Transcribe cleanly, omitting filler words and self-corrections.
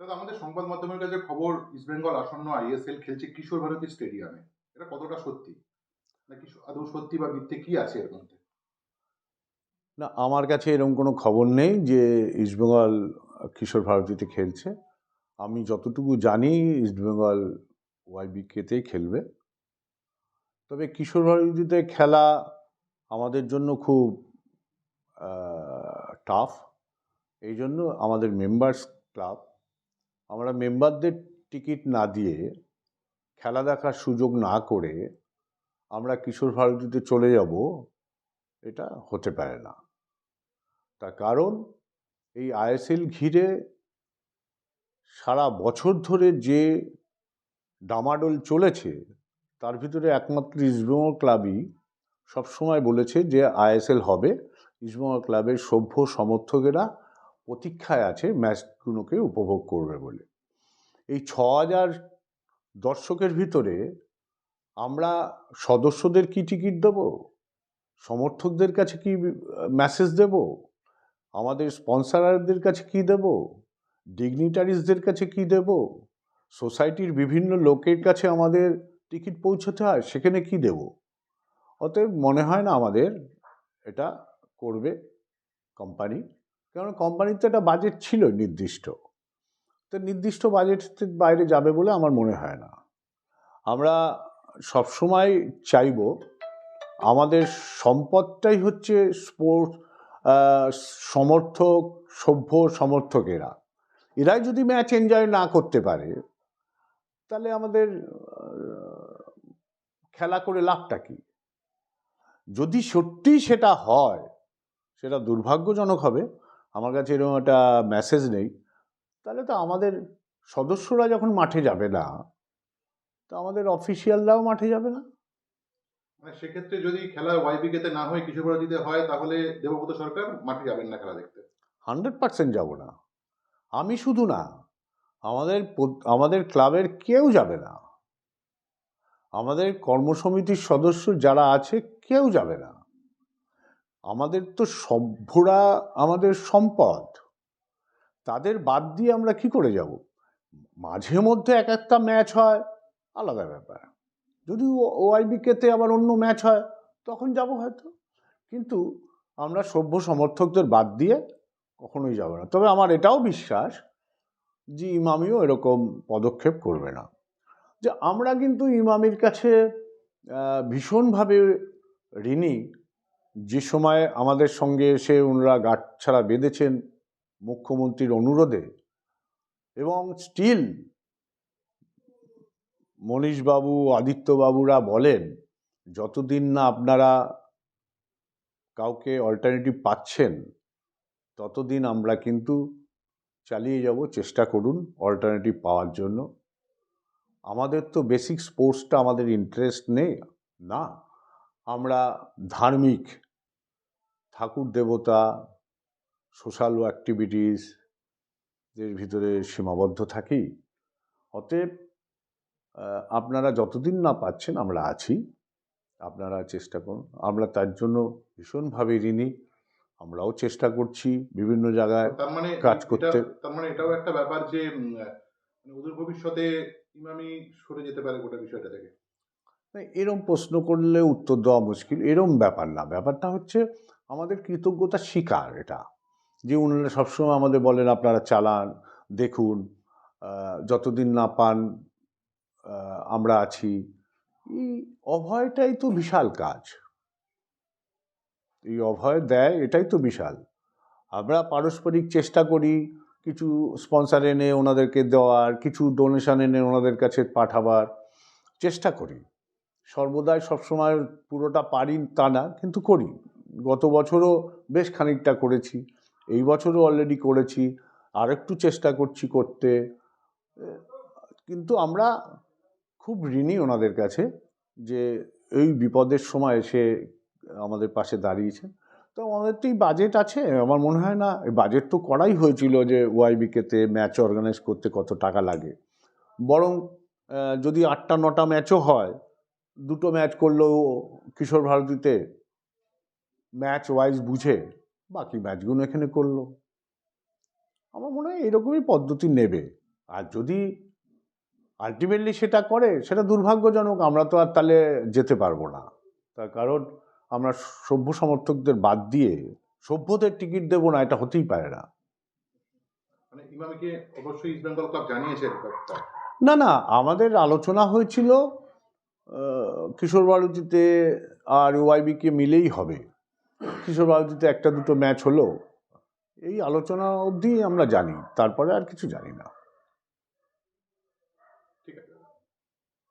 দাদা, আমাদের সংবাদ মাধ্যমের কাছে খবর ইস্টবেঙ্গল আসন্ন আইএসএল খেলছে কিশোর ভারতী স্টেডিয়ামে। এটা কতটা সত্যি, নাকি আদৌ সত্যি বা মিথ্যে, কি আছে এর মধ্যে? না, আমার কাছে এরকম কোনো খবর নেই যে ইস্টবেঙ্গল কিশোর ভারতীতে খেলছে। আমি যতটুকু জানি ইস্টবেঙ্গল ওয়াইবিকেতেই খেলবে। তবে কিশোর ভারতীতে খেলা আমাদের জন্য খুব টাফ। এই জন্য আমাদের মেম্বার্স ক্লাব, আমরা মেম্বারদের টিকিট না দিয়ে, খেলা দেখার সুযোগ না করে আমরা কিশোর ভারতীতে চলে যাব, এটা হতে পারে না। তার কারণ এই আইএসএল ঘিরে সারা বছর ধরে যে ডামাডোল চলেছে, তার ভিতরে একমাত্র ইস্টবেঙ্গল ক্লাবই সবসময় বলেছে যে আইএসএল হবে। ইস্টবেঙ্গল ক্লাবের সভ্য সমর্থকেরা প্রতীক্ষায় আছে ম্যাচগুলোকে উপভোগ করবে বলে। এই 6,000 দর্শকের ভিতরে আমরা সদস্যদের কি টিকিট দেব, সমর্থকদের কাছে কি মেসেজ দেব, আমাদের স্পন্সরারদের কাছে কি দেব, ডিগনিটারিজদের কাছে কি দেব, সোসাইটির বিভিন্ন লোকের কাছে আমাদের টিকিট পৌঁছতে হয়, সেখানে কি দেব? অতএব মনে হয় না আমাদের এটা করবে কোম্পানি। কারণ কোম্পানির তো একটা বাজেট ছিল নির্দিষ্ট, তো নির্দিষ্ট বাজেটের বাইরে যাবে বলে আমার মনে হয় না। আমরা সবসময় চাইব আমাদের সম্পদটাই হচ্ছে স্পোর্টস সমর্থক, সভ্য সমর্থকেরা। এরাই যদি ম্যাচ এনজয় না করতে পারে, তাহলে আমাদের খেলা করে লাভটা কি? যদি সত্যিই সেটা হয়, সেটা দুর্ভাগ্যজনক হবে। আমার কাছে এরকম একটা মেসেজ নেই। তাহলে তো আমাদের সদস্যরা যখন মাঠে যাবে না, তো আমাদের অফিসিয়ালরাও মাঠে যাবে না। মানে সেক্ষেত্রে যদি খেলা ওয়াইবিকেতে না হয়, কিশোর ভারতীতে হয়, তাহলে দেবব্রত সরকার মাঠে যাবেন না খেলা দেখতে? 100% যাব না। আমি শুধু না, আমাদের ক্লাবের কেউ যাবে না। আমাদের কর্মসমিতির সদস্য যারা আছে কেউ যাবে না। আমাদের তো সভ্যরা আমাদের সম্পদ, তাদের বাদ দিয়ে আমরা কি করে যাব? মাঝে মধ্যে এক একটা ম্যাচ হয়, আলাদা ব্যাপার। যদি ওআইবিকেতে আবার অন্য ম্যাচ হয়, তখন যাব হয়তো। কিন্তু আমরা সভ্য সমর্থকদের বাদ দিয়ে কখনোই যাব না। তবে আমার এটাও বিশ্বাস যে ইমামিও এরকম পদক্ষেপ করবে না। যে আমরা কিন্তু ইমামির কাছে ভীষণভাবে ঋণী। যে সময় আমাদের সঙ্গে এসে ওনারা গাঁটছড়া বেঁধেছেন মুখ্যমন্ত্রীর অনুরোধে, এবং স্টিল মনীশবাবু, আদিত্যবাবুরা বলেন যতদিন না আপনারা কাউকে অল্টারনেটিভ পাচ্ছেন, ততদিন আমরা কিন্তু চালিয়ে যাব, চেষ্টা করুন অল্টারনেটিভ পাওয়ার জন্য। আমাদের তো বেসিক স্পোর্টসটা আমাদের ইন্টারেস্ট নেই না। আমরা ধার্মিক, ঠাকুর দেবতা, সোশ্যাল অ্যাক্টিভিটিস এর ভিতরে সীমাবদ্ধ থাকি। অতএব আপনারা যতদিন না পাচ্ছেন আমরা আছি, আপনারা চেষ্টা করুন। আমরা তার জন্য ভীষণভাবে ঋণী। আমরাও চেষ্টা করছি বিভিন্ন জায়গায় তার মানে কাজ করতে। তার মানে এটাও একটা ব্যাপার যে মানে অদূর ভবিষ্যতে ইমামি সরে যেতে পারে গোটা বিষয়টা থেকে। এরম প্রশ্ন করলে উত্তর দেওয়া মুশকিল। এরম ব্যাপার না, ব্যাপারটা হচ্ছে আমাদের কৃতজ্ঞতা স্বীকার। এটা যে ওনারা সবসময় আমাদের বলেন আপনারা চালান, দেখুন, যতদিন না পান আমরা আছি। এই অভয়টাই তো বিশাল কাজ। এই অভয় দেয়, এটাই তো বিশাল। আমরা পারস্পরিক চেষ্টা করি কিছু স্পন্সার এনে ওনাদেরকে দেওয়ার, কিছু ডোনেশন এনে ওনাদের কাছে পাঠাবার চেষ্টা করি। সর্বদাই সবসময় পুরোটা পারি তা না, কিন্তু করি। গত বছরও বেশ খানিকটা করেছি, এই বছরও অলরেডি করেছি, আর একটু চেষ্টা করছি করতে। কিন্তু আমরা খুব ঋণী ওনাদের কাছে যে এই বিপদের সময় এসে আমাদের পাশে দাঁড়িয়েছে। তো আমাদের তো এই বাজেট আছে, আমার মনে হয় না, এই বাজেট তো করাই হয়েছিল যে ওয়াইবিকেতে ম্যাচ অর্গানাইজ করতে কত টাকা লাগে। বরং যদি 8টা-9টা ম্যাচও হয়, 2টো ম্যাচ করলেও কিশোর ভারতীতে ম্যাচ ওয়াইজ বুঝে বাকি ম্যাচগুলো এখানে করলো। আমার মনে হয় এরকমই পদ্ধতি নেবে। আর যদি আলটিমেটলি সেটা করে, সেটা দুর্ভাগ্যজনক, আমরা তো আর তাহলে যেতে পারবো না। তার কারণ আমরা সভ্য সমর্থকদের বাদ দিয়ে সভ্যদের টিকিট দেবো না, এটা হতেই পারে না। মানে ইমামিকে অবশ্যই ইস্ট বেঙ্গল ক্লাব জানিয়েছে ব্যাপারটা। না না, আমাদের আলোচনা হয়েছিল কিশোর ভারতীতে আর ওয়াইবিকে মিলেই হবে। কিশোর ভারতীতে একটা দুটো ম্যাচ হলো, এই আলোচনা অবধি আমরা জানি, তারপরে আর কিছু জানি না।